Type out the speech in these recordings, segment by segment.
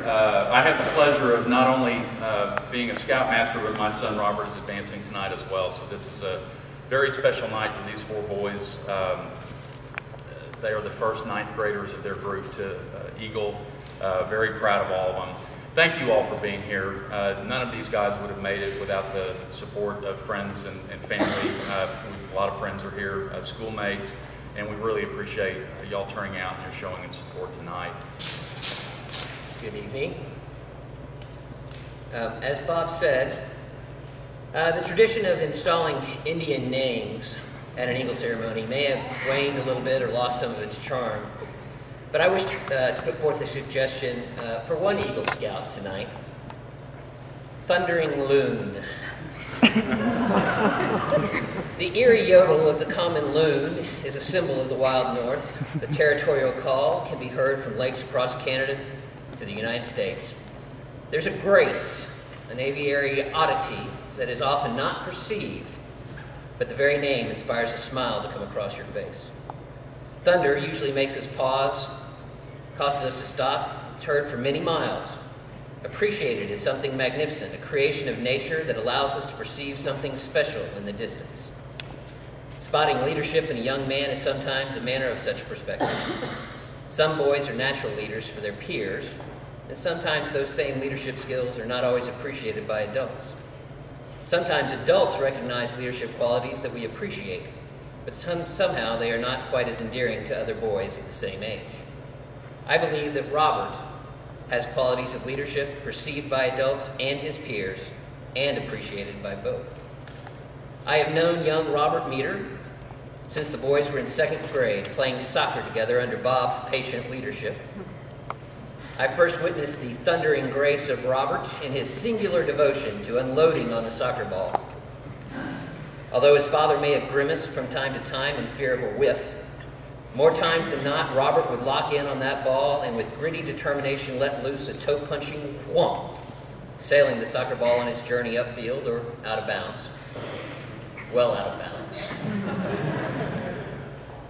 here. I have the pleasure of not only being a Scoutmaster, but my son Robert is advancing tonight as well. So this is a very special night for these four boys. They are the first ninth graders of their group to Eagle. Very proud of all of them. Thank you all for being here. None of these guys would have made it without the support of friends and family. A lot of friends are here, schoolmates, and we really appreciate y'all turning out and your showing and support tonight. Good evening. As Bob said, the tradition of installing Indian names at an Eagle ceremony may have waned a little bit or lost some of its charm. But I wish to put forth a suggestion for one Eagle Scout tonight. Thundering Loon. The eerie yodel of the common loon is a symbol of the wild north. The territorial call can be heard from lakes across Canada to the United States. There's a grace, an aviary oddity that is often not perceived, but the very name inspires a smile to come across your face. Thunder usually makes us pause, causes us to stop. It's heard for many miles. Appreciated as something magnificent, a creation of nature that allows us to perceive something special in the distance. Spotting leadership in a young man is sometimes a manner of such perspective. Some boys are natural leaders for their peers, and sometimes those same leadership skills are not always appreciated by adults. Sometimes adults recognize leadership qualities that we appreciate, but somehow they are not quite as endearing to other boys of the same age. I believe that Robert has qualities of leadership perceived by adults and his peers, and appreciated by both. I have known young Robert Meter since the boys were in second grade, playing soccer together under Bob's patient leadership. I first witnessed the thundering grace of Robert in his singular devotion to unloading on a soccer ball. Although his father may have grimaced from time to time in fear of a whiff, more times than not, Robert would lock in on that ball and with gritty determination let loose a toe-punching whomp, sailing the soccer ball on its journey upfield or out of bounds. Well out of bounds.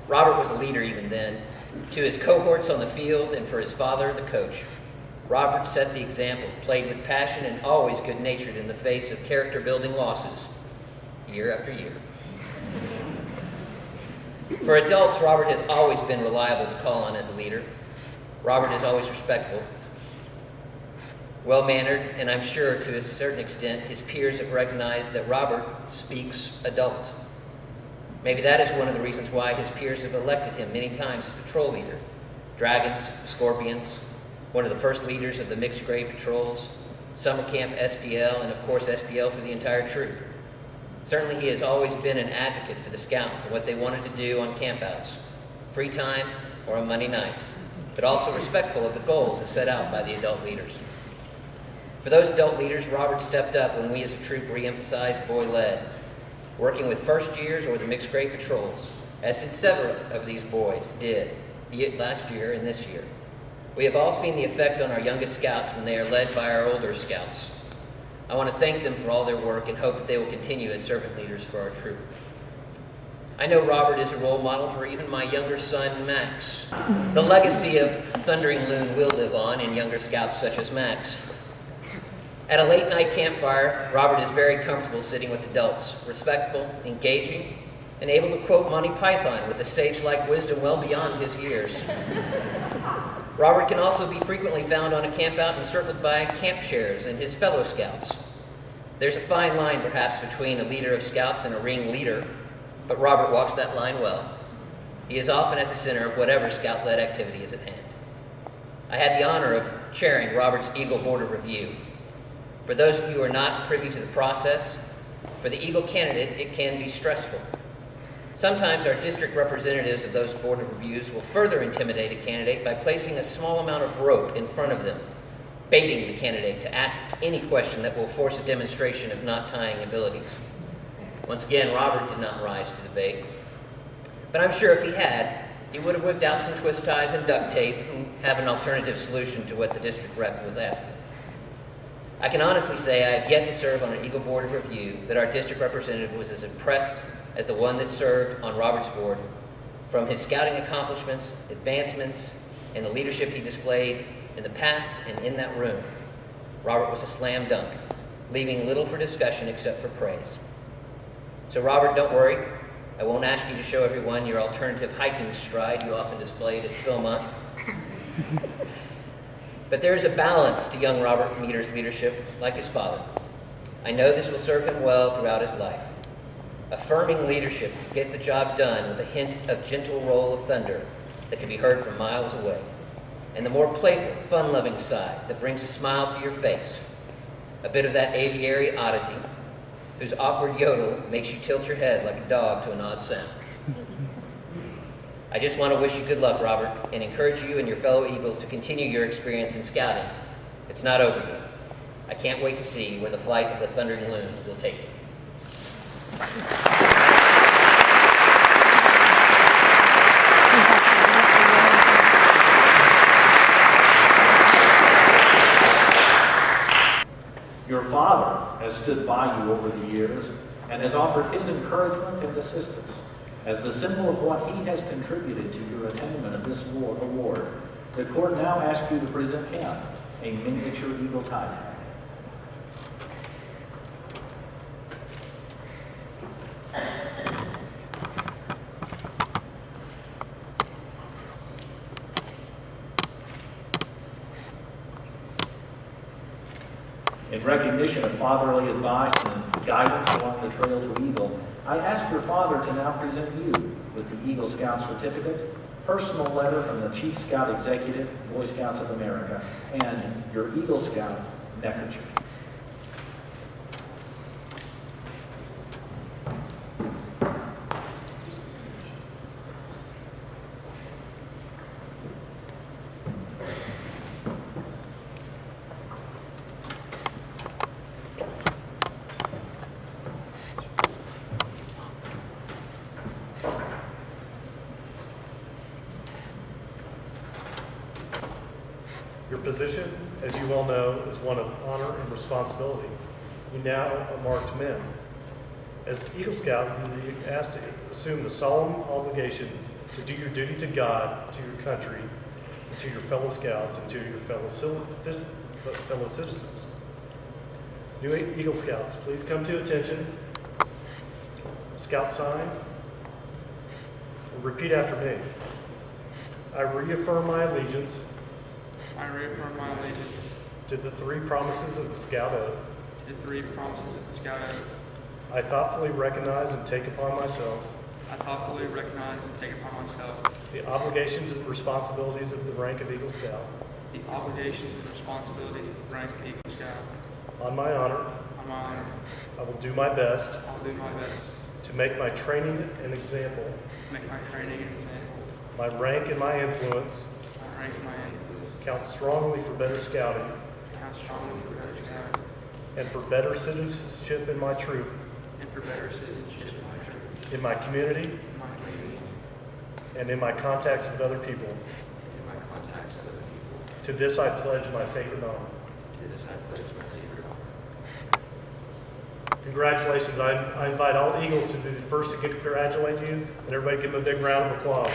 Robert was a leader even then, to his cohorts on the field and for his father, the coach. Robert set the example, played with passion and always good-natured in the face of character-building losses, year after year. For adults, Robert has always been reliable to call on as a leader. Robert is always respectful, well-mannered, and I'm sure to a certain extent his peers have recognized that Robert speaks adult. Maybe that is one of the reasons why his peers have elected him many times as patrol leader. Dragons, Scorpions, one of the first leaders of the mixed grade patrols, summer camp SPL, and of course SPL for the entire troop. Certainly he has always been an advocate for the Scouts and what they wanted to do on campouts, free time or on Monday nights, but also respectful of the goals as set out by the adult leaders. For those adult leaders, Robert stepped up when we as a troop re-emphasized boy-led, working with first years or the mixed grade patrols, as did several of these boys did, be it last year and this year. We have all seen the effect on our youngest Scouts when they are led by our older Scouts. I want to thank them for all their work and hope that they will continue as servant leaders for our troop. I know Robert is a role model for even my younger son, Max. The legacy of Thundering Loon will live on in younger Scouts such as Max. At a late-night campfire, Robert is very comfortable sitting with adults, respectful, engaging, and able to quote Monty Python with a sage-like wisdom well beyond his years. Robert can also be frequently found on a campout encircled by camp chairs and his fellow Scouts. There's a fine line, perhaps, between a leader of Scouts and a ring leader, but Robert walks that line well. He is often at the center of whatever Scout-led activity is at hand. I had the honor of chairing Robert's Eagle Board of Review. For those of you who are not privy to the process, for the Eagle candidate, it can be stressful. Sometimes our district representatives of those board of reviews will further intimidate a candidate by placing a small amount of rope in front of them, baiting the candidate to ask any question that will force a demonstration of knot-tying abilities. Once again, Robert did not rise to the bait, but I'm sure if he had, he would have whipped out some twist ties and duct tape and have an alternative solution to what the district rep was asking. I can honestly say I have yet to serve on an Eagle Board of Review that our district representative was as impressed as the one that served on Robert's board. From his scouting accomplishments, advancements, and the leadership he displayed, in the past and in that room, Robert was a slam dunk, leaving little for discussion except for praise. So Robert, don't worry. I won't ask you to show everyone your alternative hiking stride you often displayed at Philmont. But there is a balance to young Robert Meader's leadership, like his father. I know this will serve him well throughout his life. Affirming leadership to get the job done with a hint of gentle roll of thunder that can be heard from miles away. And the more playful, fun-loving side that brings a smile to your face. A bit of that aviary oddity whose awkward yodel makes you tilt your head like a dog to an odd sound. I just want to wish you good luck, Robert, and encourage you and your fellow Eagles to continue your experience in scouting. It's not over yet. I can't wait to see where the flight of the Thundering Loon will take you. Your father has stood by you over the years and has offered his encouragement and assistance. As the symbol of what he has contributed to your attainment of this award, the court now asks you to present him a miniature Eagle tie tag. In recognition of fatherly advice and guidance along the trail to Eagle, I ask your father to now present you with the Eagle Scout certificate, personal letter from the Chief Scout Executive, Boy Scouts of America, and your Eagle Scout neckerchief. Your position, as you well know, is one of honor and responsibility. You now are marked men. As Eagle Scout, you will be asked to assume the solemn obligation to do your duty to God, to your country, to your fellow Scouts, and to your fellow citizens. New Eagle Scouts, please come to attention. Scout sign. Repeat after me. I reaffirm my allegiance. I reaffirm my allegiance To the three promises of the Scout Oath. to the three promises of the Scout Oath. I thoughtfully recognize and take upon myself I thoughtfully recognize and take upon myself the obligations and responsibilities of the rank of Eagle Scout. the obligations and responsibilities of the rank of Eagle Scout. On my honor, On my honor, I will do my best I will do my best to make my training an example, to make my training an example, my rank and my influence my rank and my influence, count strongly for better scouting count strongly for better scouting, and for better citizenship in my troop, and for better citizenship in my troop, in my community, in my community, and in my contacts with other people. and in my contacts with other people. To this I pledge my sacred honor. To this I pledge my secret honor. Congratulations. I invite all Eagles to be the first to congratulate you, and everybody give them a big round of applause.